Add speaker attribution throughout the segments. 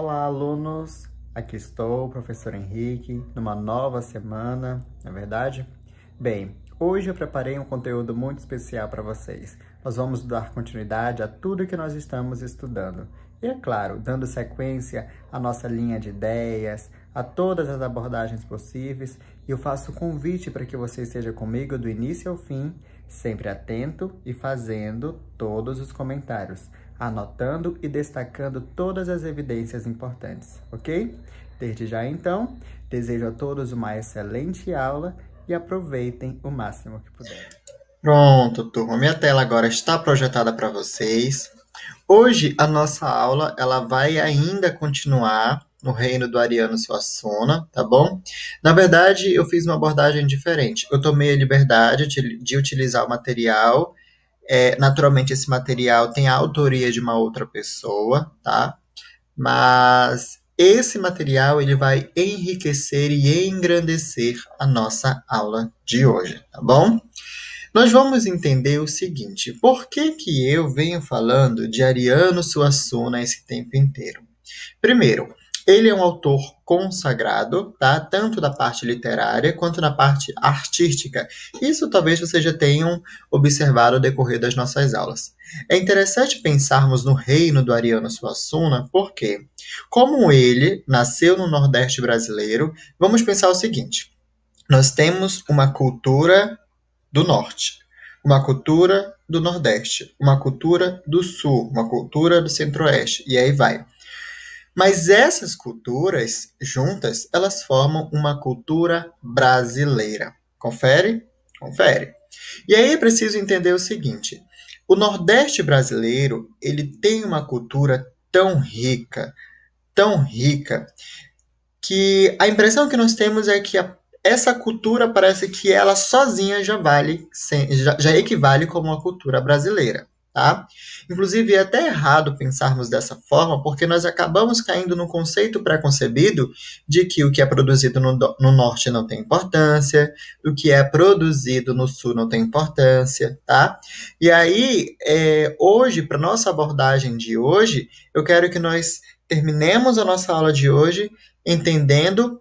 Speaker 1: Olá, alunos! Aqui estou, o professor Henrique, numa nova semana, não é verdade? Bem, hoje eu preparei um conteúdo muito especial para vocês. Nós vamos dar continuidade a tudo que nós estamos estudando. E, é claro, dando sequência à nossa linha de ideias, a todas as abordagens possíveis. E eu faço o convite para que você esteja comigo do início ao fim, sempre atento e fazendo todos os comentários, anotando e destacando todas as evidências importantes, ok? Desde já, então, desejo a todos uma excelente aula e aproveitem o máximo que puderem.
Speaker 2: Pronto, turma. Minha tela agora está projetada para vocês. Hoje, a nossa aula ela vai ainda continuar no reino do Ariano Suassuna, tá bom? Na verdade, eu fiz uma abordagem diferente. Eu tomei a liberdade de utilizar o material. Naturalmente, esse material tem a autoria de uma outra pessoa, tá? Mas esse material ele vai enriquecer e engrandecer a nossa aula de hoje, tá bom? Nós vamos entender o seguinte: por que que eu venho falando de Ariano Suassuna esse tempo inteiro? Primeiro, ele é um autor consagrado, tá? Tanto da parte literária quanto na parte artística. Isso talvez vocês já tenham observado ao decorrer das nossas aulas. É interessante pensarmos no reino do Ariano Suassuna, porque, como ele nasceu no Nordeste brasileiro, vamos pensar o seguinte: nós temos uma cultura do Norte, uma cultura do Nordeste, uma cultura do Sul, uma cultura do Centro-Oeste, e aí vai. Mas essas culturas juntas, elas formam uma cultura brasileira. Confere? Confere. E aí é preciso entender o seguinte: o Nordeste brasileiro, ele tem uma cultura tão rica, que a impressão que nós temos é que essa cultura parece que ela sozinha já equivale como uma cultura brasileira, tá? Inclusive, é até errado pensarmos dessa forma, porque nós acabamos caindo no conceito pré-concebido de que o que é produzido no norte não tem importância, o que é produzido no sul não tem importância, tá? E aí, hoje, para nossa abordagem de hoje, eu quero que nós terminemos a nossa aula de hoje entendendo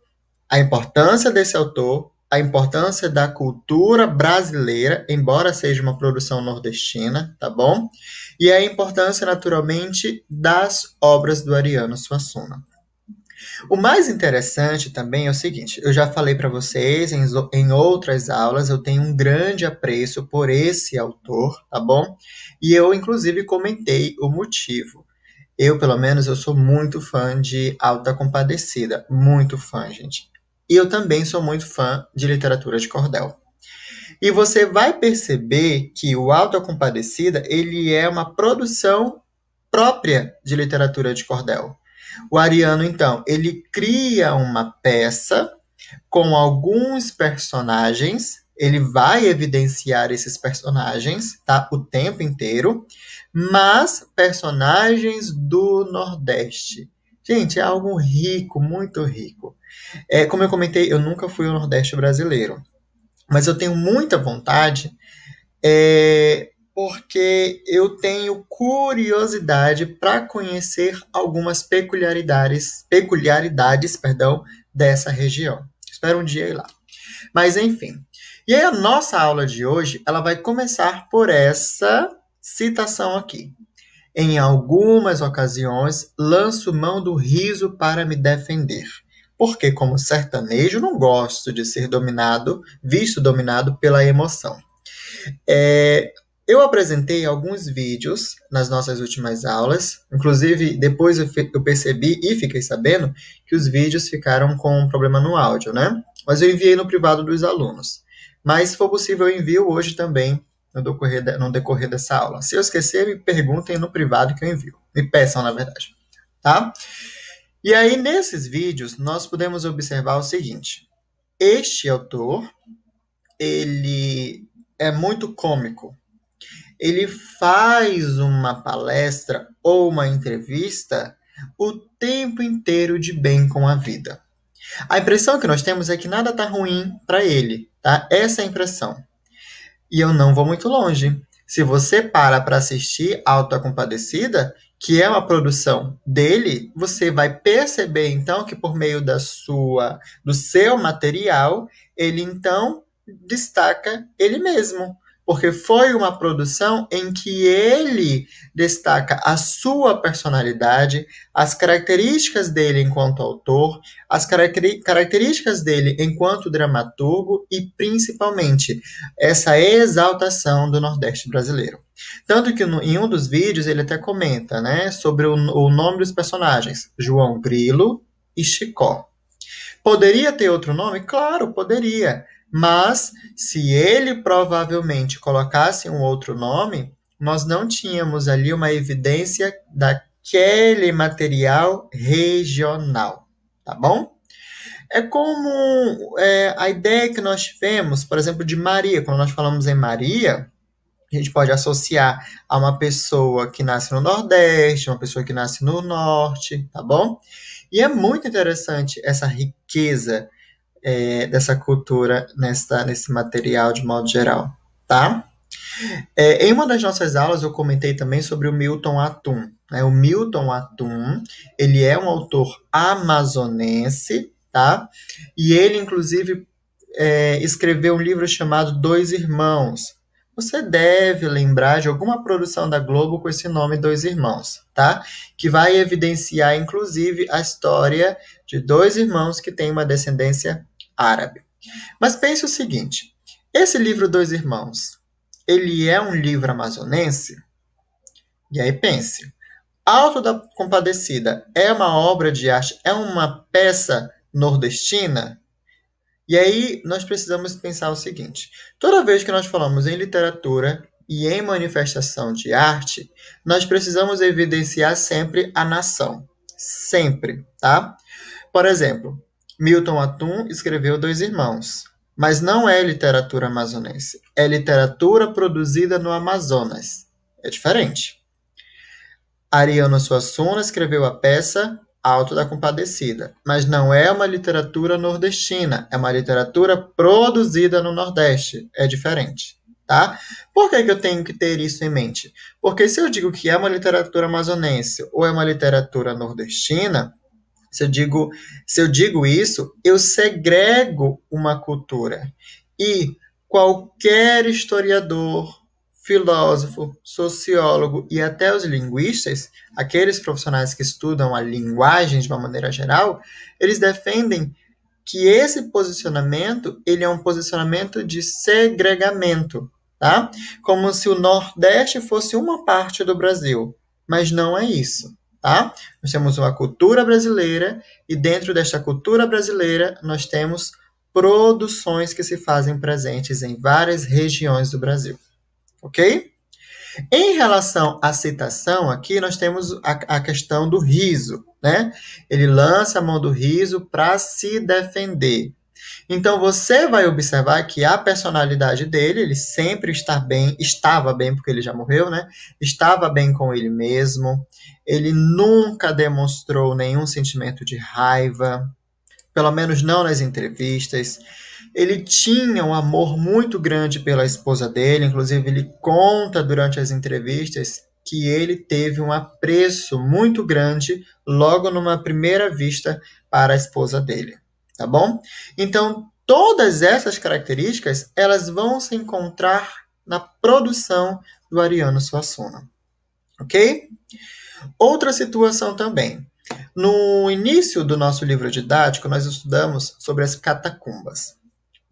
Speaker 2: a importância desse autor, a importância da cultura brasileira, embora seja uma produção nordestina, tá bom? E a importância, naturalmente, das obras do Ariano Suassuna. O mais interessante também é o seguinte: eu já falei para vocês em outras aulas, eu tenho um grande apreço por esse autor, tá bom? E eu, inclusive, comentei o motivo. Eu, pelo menos, eu sou muito fã de Auto da Compadecida. Muito fã, gente. E eu também sou muito fã de literatura de cordel. E você vai perceber que o Auto da Compadecida, ele é uma produção própria de literatura de cordel. O Ariano, então, ele cria uma peça com alguns personagens, ele vai evidenciar esses personagens, tá? O tempo inteiro, mas personagens do Nordeste. Gente, é algo rico, muito rico. Como eu comentei, eu nunca fui ao Nordeste brasileiro, mas eu tenho muita vontade, porque eu tenho curiosidade para conhecer algumas peculiaridades, dessa região. Espero um dia ir lá. Mas enfim. E aí a nossa aula de hoje, ela vai começar por essa citação aqui. Em algumas ocasiões, lanço mão do riso para me defender, porque como sertanejo não gosto de ser visto dominado pela emoção. Eu apresentei alguns vídeos nas nossas últimas aulas, inclusive depois eu percebi e fiquei sabendo que os vídeos ficaram com um problema no áudio, né? Mas eu enviei no privado dos alunos. Mas se for possível, eu envio hoje também no decorrer dessa aula. Se eu esquecer, me perguntem no privado que eu envio. Me peçam, na verdade. Tá? E aí, nesses vídeos, nós podemos observar o seguinte: este autor, ele é muito cômico. Ele faz uma palestra ou uma entrevista o tempo inteiro de bem com a vida. A impressão que nós temos é que nada está ruim para ele, tá? Essa é a impressão. E eu não vou muito longe. Se você para assistir Auto da Compadecida, que é uma produção dele, você vai perceber então que por meio do seu material, ele então destaca ele mesmo, porque foi uma produção em que ele destaca a sua personalidade, as características dele enquanto autor, as características dele enquanto dramaturgo e, principalmente, essa exaltação do Nordeste brasileiro. Tanto que em um dos vídeos ele até comenta, né, sobre o nome dos personagens, João Grilo e Chicó. Poderia ter outro nome? Claro, poderia. Mas, se ele provavelmente colocasse um outro nome, nós não tínhamos ali uma evidência daquele material regional, tá bom? É como a ideia que nós tivemos, por exemplo, de Maria. Quando nós falamos em Maria, a gente pode associar a uma pessoa que nasce no Nordeste, uma pessoa que nasce no Norte, tá bom? E é muito interessante essa riqueza dessa cultura nesse material de modo geral, tá? Em uma das nossas aulas eu comentei também sobre o Milton Atum, né? O Milton Atum, ele é um autor amazonense, tá? E ele, inclusive, escreveu um livro chamado Dois Irmãos. Você deve lembrar de alguma produção da Globo com esse nome, Dois Irmãos, tá? Que vai evidenciar, inclusive, a história de dois irmãos que têm uma descendência árabe. Mas pense o seguinte, esse livro Dois Irmãos, ele é um livro amazonense? E aí pense, Auto da Compadecida é uma obra de arte, é uma peça nordestina? E aí nós precisamos pensar o seguinte, toda vez que nós falamos em literatura e em manifestação de arte, nós precisamos evidenciar sempre a nação, sempre, tá? Por exemplo, Milton Atum escreveu Dois Irmãos, mas não é literatura amazonense, é literatura produzida no Amazonas. É diferente. Ariano Suassuna escreveu a peça Auto da Compadecida, mas não é uma literatura nordestina, é uma literatura produzida no Nordeste. É diferente, tá? Por que eu tenho que ter isso em mente? Porque se eu digo que é uma literatura amazonense ou é uma literatura nordestina, se eu digo isso, eu segrego uma cultura. E qualquer historiador, filósofo, sociólogo e até os linguistas, aqueles profissionais que estudam a linguagem de uma maneira geral, eles defendem que esse posicionamento, ele é um posicionamento de segregamento, tá? Como se o Nordeste fosse uma parte do Brasil, mas não é isso. Tá? Nós temos uma cultura brasileira e dentro desta cultura brasileira nós temos produções que se fazem presentes em várias regiões do Brasil, ok? Em relação à citação, aqui nós temos a questão do riso, né? Ele lança a mão do riso para se defender. Então você vai observar que a personalidade dele, ele sempre estava bem, porque ele já morreu, né? Estava bem com ele mesmo. Ele nunca demonstrou nenhum sentimento de raiva, pelo menos não nas entrevistas. Ele tinha um amor muito grande pela esposa dele, inclusive ele conta durante as entrevistas que ele teve um apreço muito grande logo numa primeira vista para a esposa dele. Tá bom? Então, todas essas características, elas vão se encontrar na produção do Ariano Suassuna. Ok? Outra situação também. No início do nosso livro didático, nós estudamos sobre as catacumbas.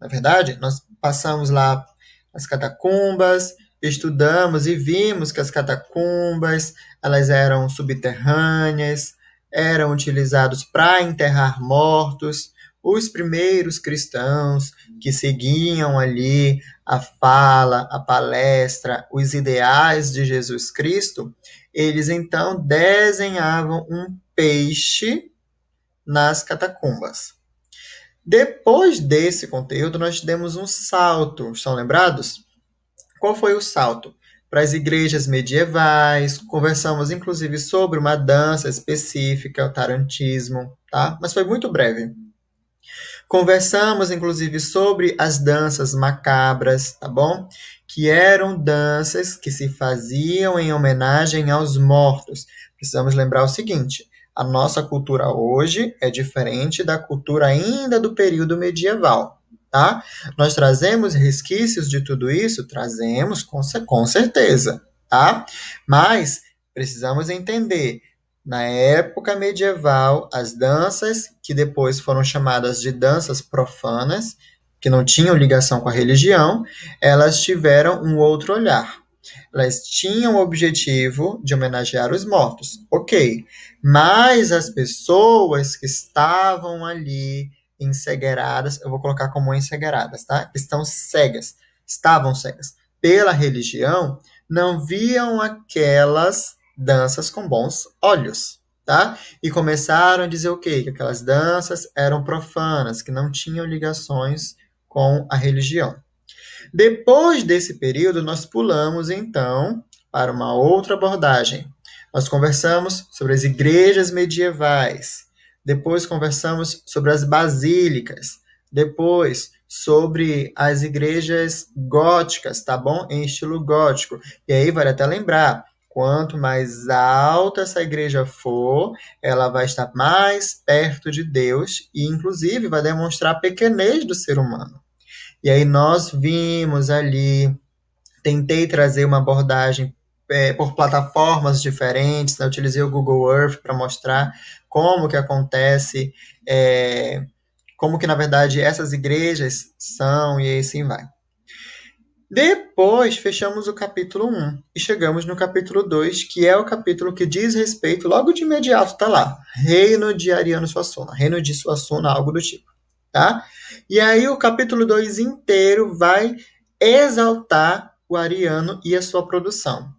Speaker 2: Na verdade, nós passamos lá as catacumbas, estudamos e vimos que as catacumbas, elas eram subterrâneas, eram utilizados para enterrar mortos. Os primeiros cristãos que seguiam ali a fala, a palestra, os ideais de Jesus Cristo, eles então desenhavam um peixe nas catacumbas. Depois desse conteúdo, nós demos um salto, estão lembrados? Qual foi o salto? Para as igrejas medievais, conversamos inclusive sobre uma dança específica, o tarantismo, tá? Mas foi muito breve. Conversamos, inclusive, sobre as danças macabras, tá bom? que eram danças que se faziam em homenagem aos mortos. Precisamos lembrar o seguinte: a nossa cultura hoje é diferente da cultura ainda do período medieval, tá? Nós trazemos resquícios de tudo isso? Trazemos, com certeza, tá? Mas precisamos entender, na época medieval, as danças, que depois foram chamadas de danças profanas, que não tinham ligação com a religião, elas tiveram um outro olhar. Elas tinham o objetivo de homenagear os mortos, ok. Mas as pessoas que estavam ali encegueiradas, eu vou colocar como encegueiradas, tá? Estavam cegas pela religião, não viam aquelas danças com bons olhos, tá? E começaram a dizer o quê? Que aquelas danças eram profanas, que não tinham ligações com a religião. Depois desse período, nós pulamos, então, para uma outra abordagem. Nós conversamos sobre as igrejas medievais, depois conversamos sobre as basílicas, depois sobre as igrejas góticas, tá bom? Em estilo gótico. E aí vale até lembrar, quanto mais alta essa igreja for, ela vai estar mais perto de Deus e, inclusive, vai demonstrar a pequenez do ser humano. E aí nós vimos ali, tentei trazer uma abordagem por plataformas diferentes, né? Utilizei o Google Earth para mostrar como que acontece, como que, na verdade, essas igrejas são, e aí assim vai. Depois, fechamos o capítulo 1 e chegamos no capítulo 2, que é o capítulo que diz respeito, logo de imediato está lá, Reino de Ariano Suassuna, Reino de Suassuna, algo do tipo, tá? E aí o capítulo 2 inteiro vai exaltar o Ariano e a sua produção.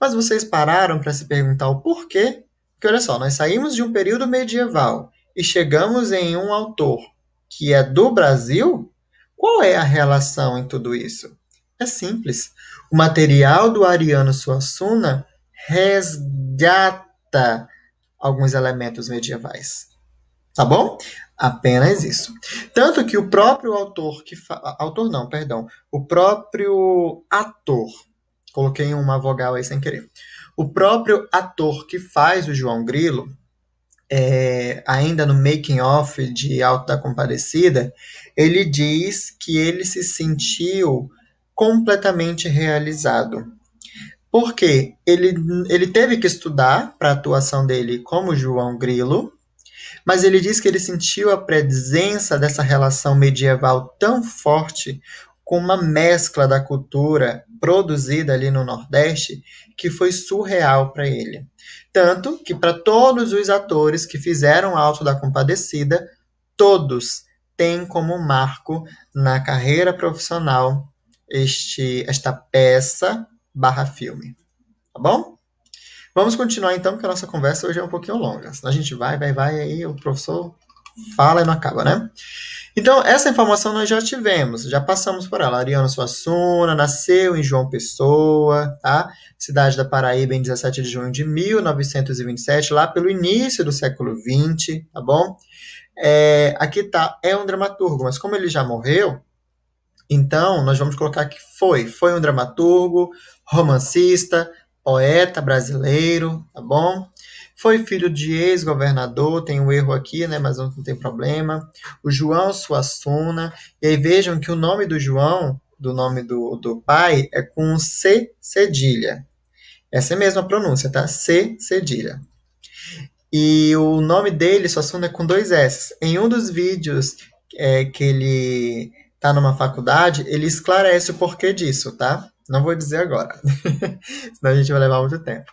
Speaker 2: Mas vocês pararam para se perguntar o porquê? Porque olha só, nós saímos de um período medieval e chegamos em um autor que é do Brasil? Qual é a relação em tudo isso? É simples. O material do Ariano Suassuna resgata alguns elementos medievais. Tá bom? Apenas isso. Tanto que o próprio o próprio ator, coloquei uma vogal aí sem querer, o próprio ator que faz o João Grilo, ainda no making of de Auto da Compadecida, ele diz que ele se sentiu completamente realizado. Por quê? Ele teve que estudar para a atuação dele como João Grilo, mas ele diz que ele sentiu a presença dessa relação medieval tão forte, com uma mescla da cultura produzida ali no Nordeste, que foi surreal para ele. Tanto que para todos os atores que fizeram Auto da Compadecida, todos têm como marco na carreira profissional esta peça / filme. Tá bom? Vamos continuar então, porque a nossa conversa hoje é um pouquinho longa. Senão a gente vai, aí o professor fala e não acaba, né? Então, essa informação nós já tivemos, já passamos por ela. Ariano Suassuna nasceu em João Pessoa, tá? Cidade da Paraíba, em 17 de junho de 1927, lá pelo início do século XX, tá bom? Aqui tá, é um dramaturgo, mas como ele já morreu, então nós vamos colocar que foi um dramaturgo, romancista, poeta brasileiro, tá bom? Foi filho de ex-governador, tem um erro aqui, né, mas não tem problema. O João Suassuna, e aí vejam que o nome do João, do nome do pai, é com C cedilha. Essa é a mesma pronúncia, tá? C cedilha. E o nome dele, Suassuna, é com 2 S. Em um dos vídeos que ele tá numa faculdade, ele esclarece o porquê disso, tá? Não vou dizer agora, senão a gente vai levar muito tempo.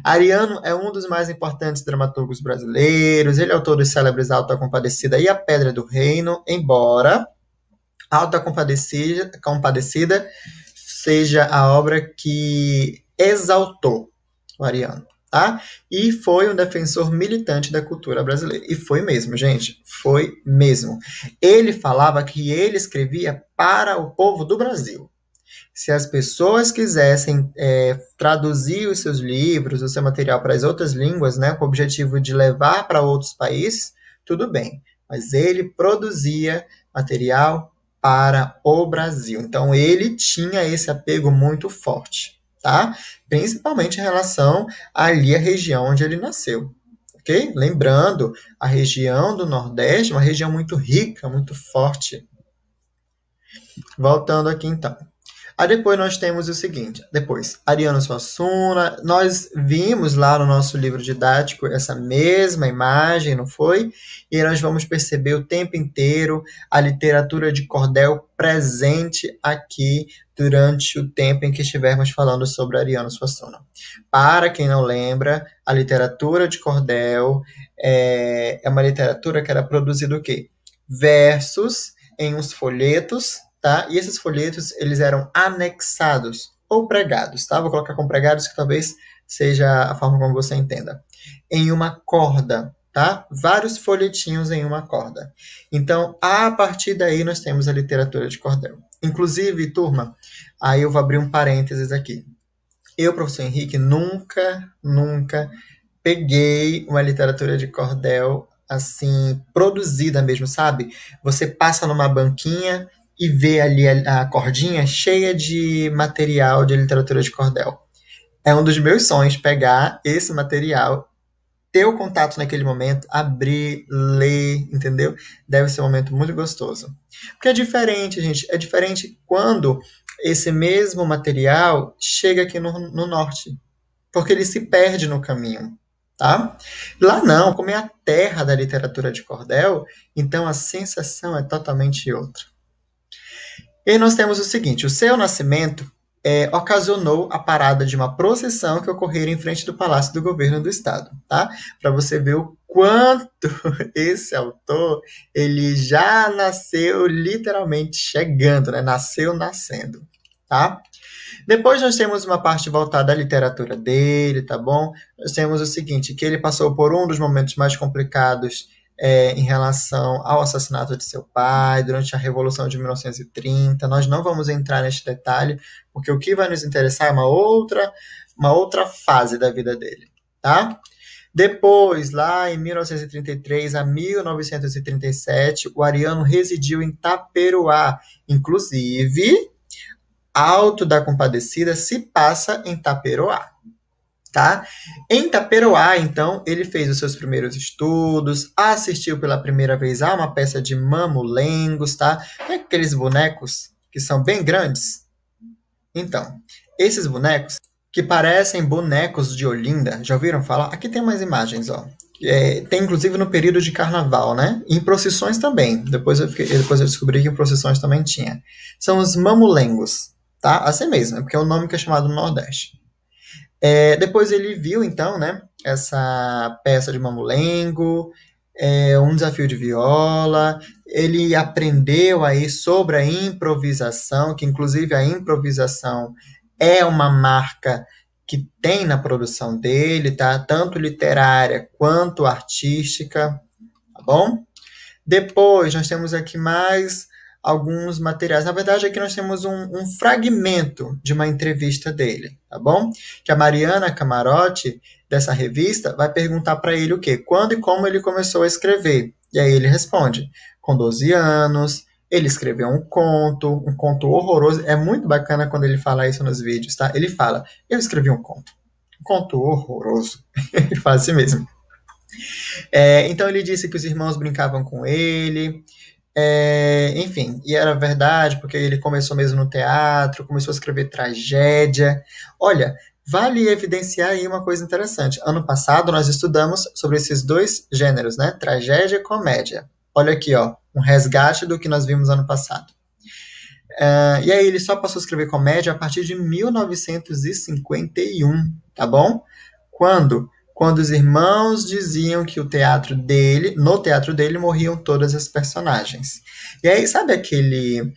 Speaker 2: Ariano é um dos mais importantes dramaturgos brasileiros, ele é autor dos célebres Auto da Compadecida e A Pedra do Reino, embora Auto da Compadecida seja a obra que exaltou o Ariano, tá? E foi um defensor militante da cultura brasileira. E foi mesmo, gente, foi mesmo. Ele falava que ele escrevia para o povo do Brasil. Se as pessoas quisessem traduzir os seus livros, o seu material para as outras línguas, né, com o objetivo de levar para outros países, tudo bem. Mas ele produzia material para o Brasil. Então, ele tinha esse apego muito forte, tá? Principalmente em relação ali à região onde ele nasceu, ok? Lembrando, a região do Nordeste é uma região muito rica, muito forte. Voltando aqui, então. Aí depois nós temos o seguinte, depois, Ariano Suassuna, nós vimos lá no nosso livro didático essa mesma imagem, não foi? E nós vamos perceber o tempo inteiro a literatura de cordel presente aqui durante o tempo em que estivermos falando sobre Ariano Suassuna. Para quem não lembra, a literatura de cordel é uma literatura que era produzida o quê? Versos em uns folhetos, tá? E esses folhetos, eles eram anexados ou pregados, tá? Vou colocar com pregados que talvez seja a forma como você entenda. Em uma corda, tá? Vários folhetinhos em uma corda. Então, a partir daí, nós temos a literatura de cordel. Inclusive, turma, aí eu vou abrir um parênteses aqui. Eu, professor Henrique, nunca peguei uma literatura de cordel assim, produzida mesmo, sabe? Você passa numa banquinha e vê ali a cordinha cheia de material de literatura de cordel. É um dos meus sonhos pegar esse material, ter o contato naquele momento, abrir, ler, entendeu? Deve ser um momento muito gostoso. Porque é diferente, gente. É diferente quando esse mesmo material chega aqui no norte. Porque ele se perde no caminho. Tá? Lá não, como é a terra da literatura de cordel, então a sensação é totalmente outra. E nós temos o seguinte, o seu nascimento ocasionou a parada de uma procissão que ocorrera em frente do Palácio do Governo do Estado, tá? Para você ver o quanto esse autor, ele já nasceu literalmente chegando, né? Nasceu nascendo, tá? Depois nós temos uma parte voltada à literatura dele, tá bom? Nós temos o seguinte, que ele passou por um dos momentos mais complicados em relação ao assassinato de seu pai, durante a Revolução de 1930. Nós não vamos entrar neste detalhe, porque o que vai nos interessar é uma outra fase da vida dele, tá? Depois, lá em 1933 a 1937, o Ariano residiu em Taperoá. Inclusive, Alto da Compadecida se passa em Taperoá. Tá? Em Taperoá, então, ele fez os seus primeiros estudos, assistiu pela primeira vez a uma peça de mamulengos, tá? Aqueles bonecos que são bem grandes. Então, esses bonecos que parecem bonecos de Olinda, já ouviram falar? Aqui tem umas imagens, ó. Tem inclusive no período de carnaval, né? Em procissões também. Depois eu descobri que em procissões também tinha. São os mamulengos, tá? Assim mesmo, porque é o nome que é chamado no Nordeste. Depois ele viu, então, né, essa peça de mamulengo, um desafio de viola, ele aprendeu aí sobre a improvisação, que inclusive a improvisação é uma marca que tem na produção dele, tá? Tanto literária quanto artística, tá bom? Depois nós temos aqui mais alguns materiais. Na verdade, aqui nós temos um fragmento de uma entrevista dele, tá bom? Que a Mariana Camarote, dessa revista, vai perguntar para ele o quê? Quando e como ele começou a escrever. E aí ele responde, com 12 anos, ele escreveu um conto horroroso. É muito bacana quando ele fala isso nos vídeos, tá? Ele fala, eu escrevi um conto horroroso. Ele fala assim mesmo. Então ele disse que os irmãos brincavam com ele, enfim, e era verdade, porque ele começou mesmo no teatro, começou a escrever tragédia. Olha, vale evidenciar aí uma coisa interessante. Ano passado nós estudamos sobre esses dois gêneros, né? Tragédia e comédia. Olha aqui, ó, um resgate do que nós vimos ano passado. E aí ele só passou a escrever comédia a partir de 1951, tá bom? Quando os irmãos diziam que no teatro dele morriam todas as personagens. E aí, sabe aquele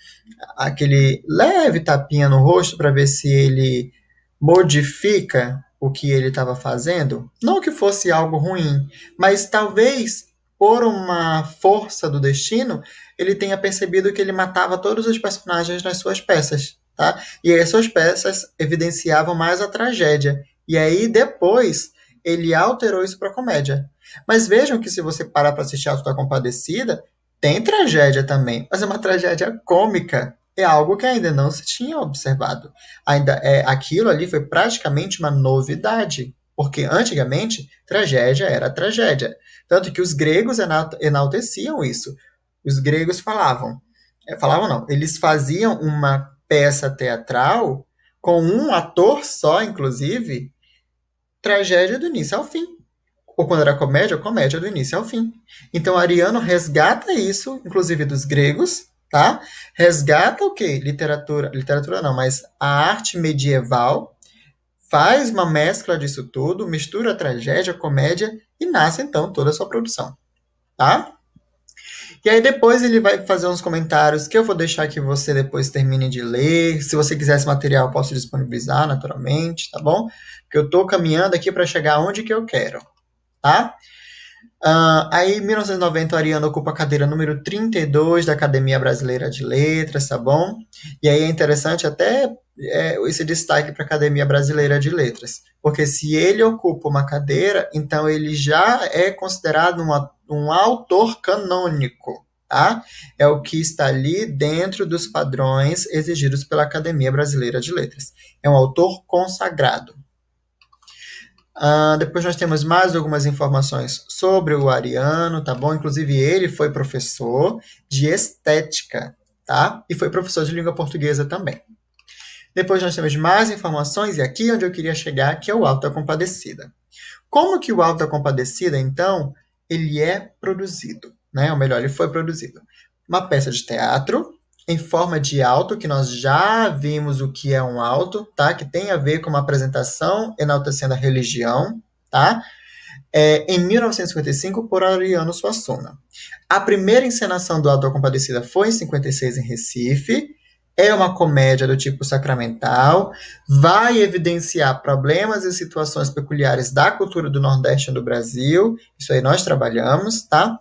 Speaker 2: leve tapinha no rosto para ver se ele modifica o que ele estava fazendo? Não que fosse algo ruim, mas talvez por uma força do destino, ele tenha percebido que ele matava todos os personagens nas suas peças, tá? E as suas peças evidenciavam mais a tragédia. E aí, depois, ele alterou isso para comédia. Mas vejam que se você parar para assistir Alto da Compadecida, Tem tragédia também, mas é uma tragédia cômica. É algo que ainda não se tinha observado. Aquilo ali foi praticamente uma novidade, porque antigamente tragédia era tragédia. Tanto que os gregos enalteciam isso. Os gregos falavam não, eles faziam uma peça teatral com um ator só, inclusive, tragédia do início ao fim. Ou quando era comédia, comédia do início ao fim. Então, Ariano resgata isso, inclusive dos gregos, tá? Resgata o quê? Literatura não, mas a arte medieval, faz uma mescla disso tudo, mistura tragédia, comédia e nasce então toda a sua produção, tá? E aí depois ele vai fazer uns comentários que eu vou deixar que você depois termine de ler. Se você quiser esse material, eu posso disponibilizar naturalmente, tá bom? Porque eu tô caminhando aqui para chegar onde que eu quero, tá? Aí, em 1990, o Ariano ocupa a cadeira número 32 da Academia Brasileira de Letras, tá bom? E aí é interessante até esse destaque para a Academia Brasileira de Letras, porque se ele ocupa uma cadeira, então ele já é considerado um autor canônico, tá? É o que está ali dentro dos padrões exigidos pela Academia Brasileira de Letras. É um autor consagrado. Depois nós temos mais algumas informações sobre o Ariano, tá bom? Inclusive ele foi professor de estética, tá? E foi professor de língua portuguesa também. Depois nós temos mais informações, e aqui onde eu queria chegar, que é o Alto da Compadecida. Como que o Alto da Compadecida, então, ele é produzido, né? Ou melhor, ele foi produzido. Uma peça de teatro em forma de alto, que nós já vimos o que é um alto, tá? Que tem a ver com uma apresentação enaltecendo a religião, tá? Em 1955, por Ariano Suassuna. A primeira encenação do Alto da Compadecida foi em 56, em Recife. É uma comédia do tipo sacramental, vai evidenciar problemas e situações peculiares da cultura do Nordeste do Brasil. Isso aí nós trabalhamos, tá?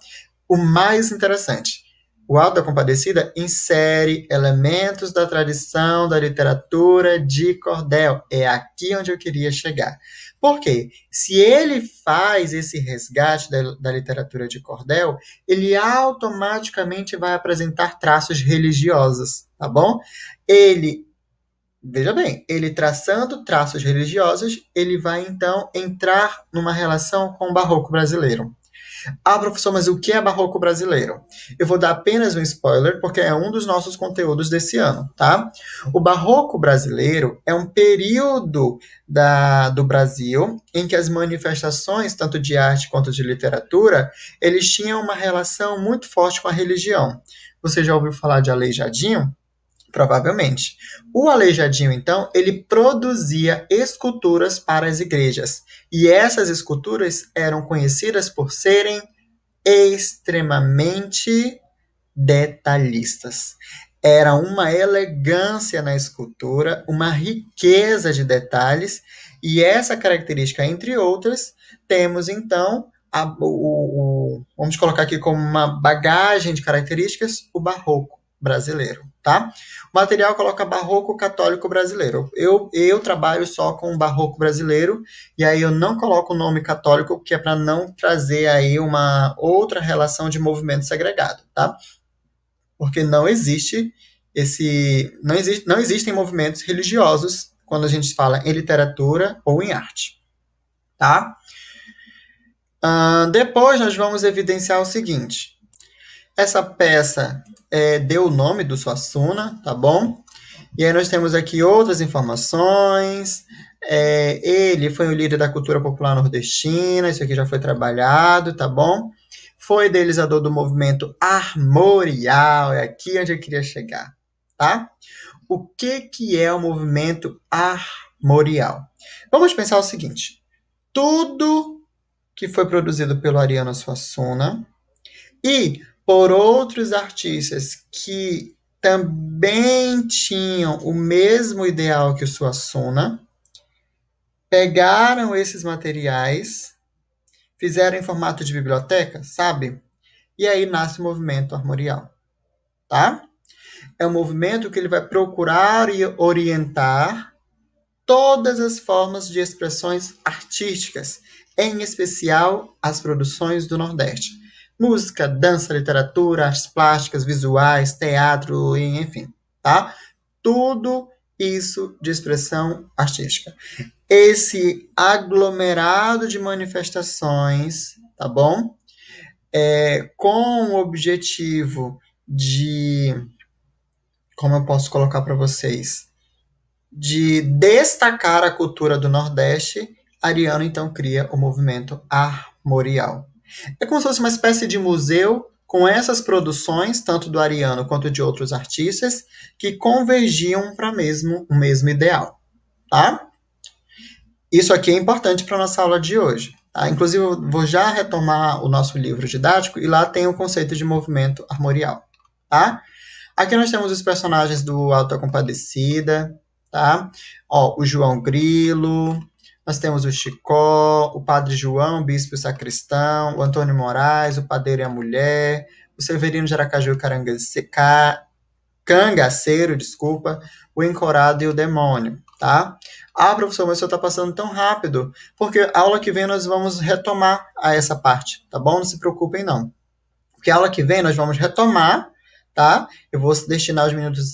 Speaker 2: O mais interessante, o Alto da Compadecida insere elementos da tradição da literatura de cordel. É aqui onde eu queria chegar. Por quê? Se ele faz esse resgate da literatura de cordel, ele automaticamente vai apresentar traços religiosos, tá bom? Veja bem, ele traçando traços religiosos, ele vai então entrar numa relação com o barroco brasileiro. Professor, mas o que é barroco brasileiro? Eu vou dar apenas um spoiler, porque é um dos nossos conteúdos desse ano, tá? O barroco brasileiro é um período do Brasil em que as manifestações, tanto de arte quanto de literatura, eles tinham uma relação muito forte com a religião. Você já ouviu falar de Aleijadinho? Provavelmente. O Aleijadinho, então, ele produzia esculturas para as igrejas. E essas esculturas eram conhecidas por serem extremamente detalhistas. Era uma elegância na escultura, uma riqueza de detalhes, e essa característica, entre outras, temos então, vamos colocar aqui como uma bagagem de características, o barroco brasileiro, tá? O material coloca barroco católico brasileiro. Eu trabalho só com o barroco brasileiro, e aí eu não coloco o nome católico, que é para não trazer aí uma outra relação de movimento segregado, tá? Porque não existem movimentos religiosos quando a gente fala em literatura ou em arte, tá? Depois nós vamos evidenciar o seguinte. Essa peça deu o nome do Suassuna, tá bom? E aí nós temos aqui outras informações. Ele foi o líder da cultura popular nordestina, isso aqui já foi trabalhado, tá bom? Foi idealizador do movimento armorial, é aqui onde eu queria chegar, tá? O que é o movimento armorial? Vamos pensar o seguinte, tudo que foi produzido pelo Ariano Suassuna e por outros artistas que também tinham o mesmo ideal que o Suassuna, pegaram esses materiais, fizeram em formato de biblioteca, sabe? E aí nasce o movimento armorial, tá? É um movimento que ele vai procurar e orientar todas as formas de expressões artísticas, em especial as produções do Nordeste. música, dança, literatura, artes plásticas, visuais, teatro, enfim, tá? Tudo isso de expressão artística. Esse aglomerado de manifestações, tá bom? Com o objetivo de, como eu posso colocar para vocês, de destacar a cultura do Nordeste, Ariano então cria o movimento armorial. É como se fosse uma espécie de museu com essas produções, tanto do Ariano quanto de outros artistas, que convergiam para o mesmo ideal, tá? Isso aqui é importante para a nossa aula de hoje. Tá? Inclusive, eu vou já retomar o nosso livro didático e lá tem o conceito de movimento armorial. Tá? Aqui nós temos os personagens do Auto da Compadecida, tá? Ó, o João Grilo, nós temos o Chicó, o Padre João, o Bispo e o Sacristão, o Antônio Moraes, o Padeiro e a Mulher, o Severino de Aracaju e Cangaceiro, desculpa, o Encorado e o Demônio, tá? Ah, professor, mas o senhor está passando tão rápido, porque a aula que vem nós vamos retomar essa parte, tá bom? Não se preocupem, não. Porque a aula que vem nós vamos retomar, tá? Eu vou destinar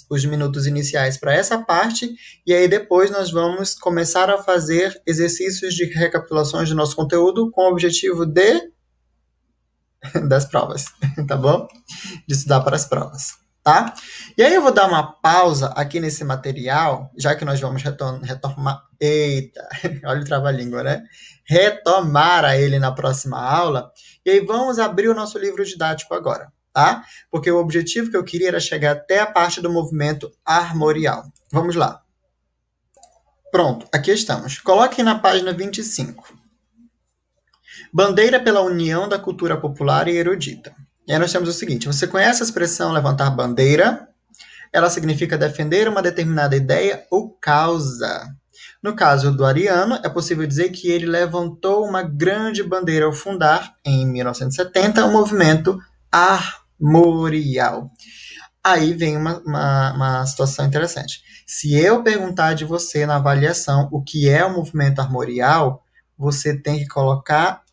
Speaker 2: os minutos iniciais para essa parte, e aí depois nós vamos começar a fazer exercícios de recapitulações do nosso conteúdo com o objetivo das provas, tá bom? De estudar para as provas, tá? E aí eu vou dar uma pausa aqui nesse material, já que nós vamos retomar... Eita, olha o trava-língua, né? Retomar a ele na próxima aula, e aí vamos abrir o nosso livro didático agora, tá? Porque o objetivo que eu queria era chegar até a parte do movimento armorial. Vamos lá. Pronto, aqui estamos. Coloquem na página 25. Bandeira pela união da cultura popular e erudita. E aí nós temos o seguinte, você conhece a expressão levantar bandeira? Ela significa defender uma determinada ideia ou causa. No caso do Ariano, é possível dizer que ele levantou uma grande bandeira ao fundar, em 1970, o movimento armorial. Aí vem uma situação interessante. Se eu perguntar de você na avaliação o que é o movimento armorial, você tem que colocar...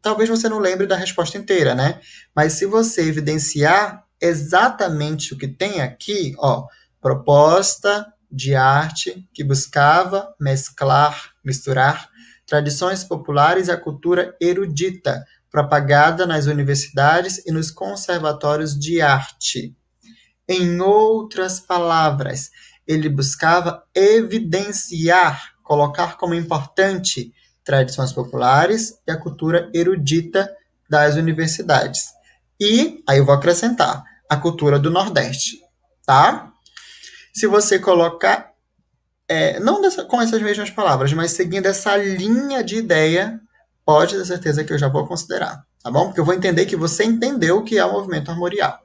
Speaker 2: Talvez você não lembre da resposta inteira, né? Mas se você evidenciar exatamente o que tem aqui, ó, proposta de arte que buscava misturar tradições populares e a cultura erudita, propagada nas universidades e nos conservatórios de arte. Em outras palavras, ele buscava evidenciar, colocar como importante tradições populares e a cultura erudita das universidades. E, aí eu vou acrescentar, a cultura do Nordeste, tá? Se você colocar, não com essas mesmas palavras, mas seguindo essa linha de ideia, pode ter certeza que eu já vou considerar, tá bom? Porque eu vou entender que você entendeu o que é o movimento armorial.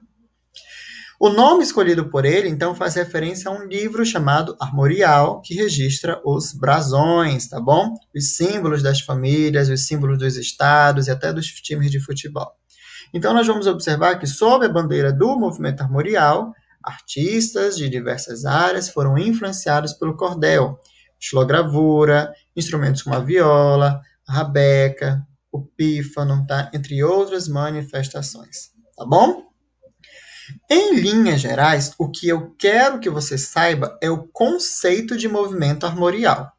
Speaker 2: O nome escolhido por ele, então, faz referência a um livro chamado Armorial, que registra os brasões, tá bom? Os símbolos das famílias, os símbolos dos estados e até dos times de futebol. Então, nós vamos observar que, sob a bandeira do movimento armorial, artistas de diversas áreas foram influenciados pelo cordel, xilogravura, instrumentos como a viola, a rabeca, o pífano, tá? Entre outras manifestações, tá bom? Em linhas gerais, o que eu quero que você saiba é o conceito de movimento armorial.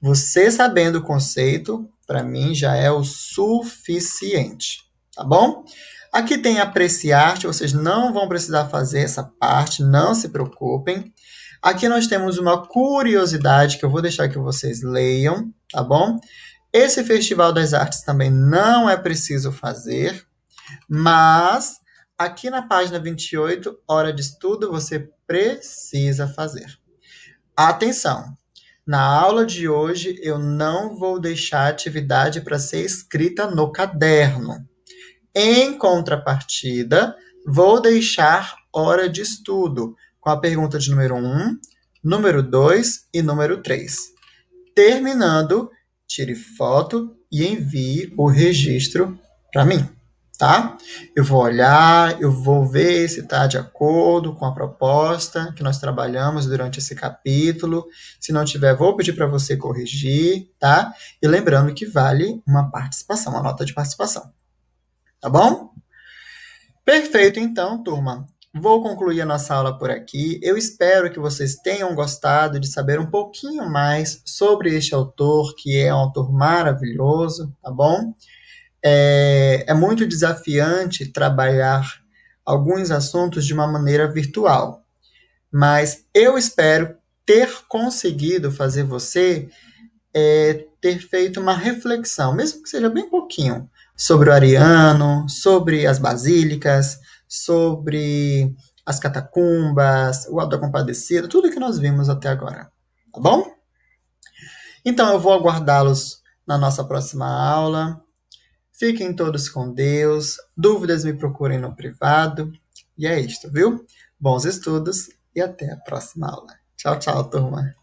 Speaker 2: Você sabendo o conceito, para mim, já é o suficiente, tá bom? Aqui tem apreciar-te, vocês não vão precisar fazer essa parte, não se preocupem. Aqui nós temos uma curiosidade que eu vou deixar que vocês leiam, tá bom? Esse Festival das Artes também não é preciso fazer, mas... aqui na página 28, hora de estudo, você precisa fazer. Atenção! Na aula de hoje, eu não vou deixar atividade para ser escrita no caderno. Em contrapartida, vou deixar hora de estudo, com a pergunta de número 1, número 2 e número 3. Terminando, tire foto e envie o registro para mim. Tá? Eu vou olhar, eu vou ver se está de acordo com a proposta que nós trabalhamos durante esse capítulo. Se não tiver, vou pedir para você corrigir, tá? E lembrando que vale uma participação, uma nota de participação. Tá bom? Perfeito, então, turma. Vou concluir a nossa aula por aqui. Eu espero que vocês tenham gostado de saber um pouquinho mais sobre este autor, que é um autor maravilhoso, tá bom? É muito desafiante trabalhar alguns assuntos de uma maneira virtual, mas eu espero ter conseguido fazer você ter feito uma reflexão, mesmo que seja bem pouquinho, sobre o Ariano, sobre as basílicas, sobre as catacumbas, o Alto da Compadecida, tudo que nós vimos até agora. Tá bom? Então eu vou aguardá-los na nossa próxima aula. Fiquem todos com Deus. Dúvidas me procurem no privado. E é isto, viu? Bons estudos e até a próxima aula. Tchau, tchau, turma.